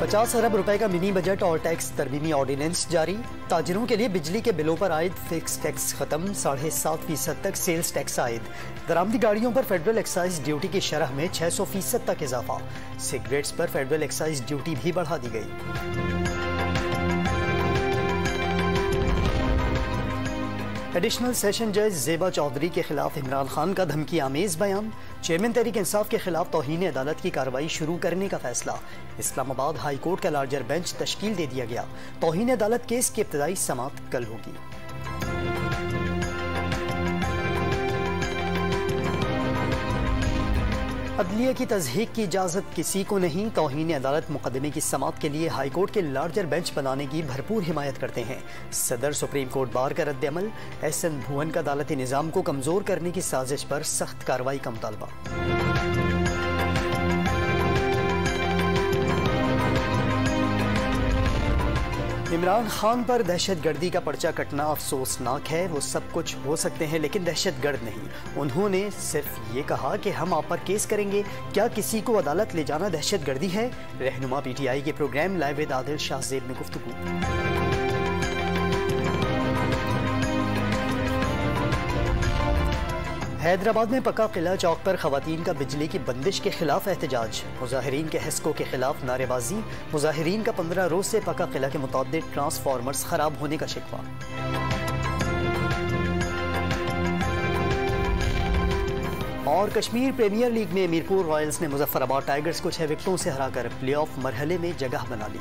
50 अरब रुपए का mini budget और टैक्स तरमीमी ऑर्डिनेंस जारी। ताजिरों के लिए बिजली के बिलों पर आयद फिक्स टैक्स खत्म, 7.5% तक सेल्स टैक्स आयद। दरामदी गाड़ियों पर फेडरल एक्साइज ड्यूटी की शरह में 600% तक इजाफा। सिगरेट्स पर फेडरल एक्साइज ड्यूटी भी बढ़ा दी गई। एडिशनल सेशन जज ज़ेबा चौधरी के खिलाफ इमरान खान का धमकी आमेज बयान। चेयरमैन तहरीक इंसाफ के खिलाफ तौहीन अदालत की कार्रवाई शुरू करने का फैसला। इस्लामाबाद हाई कोर्ट का लार्जर बेंच तश्कील दे दिया गया। तौहीन अदालत केस की इब्तदाई समाअत कल होगी। अदलिया की तज़हीक की इजाज़त किसी को नहीं। तौहीन अदालत मुकदमे की समाअत के लिए हाई कोर्ट के लार्जर बेंच बनाने की भरपूर हिमायत करते हैं। सदर सुप्रीम कोर्ट बार का रद्द-ए-अमल। एस.एन. भुवन का अदालती निज़ाम को कमज़ोर करने की साजिश पर सख्त कार्रवाई का मुतालबा। इमरान खान पर दहशतगर्दी का पर्चा कटना अफसोसनाक है। वो सब कुछ हो सकते हैं लेकिन दहशतगर्द नहीं। उन्होंने सिर्फ ये कहा कि हम आप पर केस करेंगे। क्या किसी को अदालत ले जाना दहशतगर्दी है? रहनुमा PTI के program live with Adil Shahzeb में गुफ्तगू। हैदराबाद में पक्का किला चौक पर खवातीन का बिजली की बंदिश के खिलाफ एहतजाज। मुजाहिरीन के हिस्कों के खिलाफ नारेबाजी। मुजाहिरीन का 15 रोज से पक्का किला के मुताबिक ट्रांसफार्मर्स खराब होने का शिकवा। और कश्मीर प्रीमियर लीग में मीरपुर रॉयल्स ने मुजफ्फराबाद टाइगर्स को 6 विकेटों से हराकर प्लेऑफ मरहले में जगह बना ली।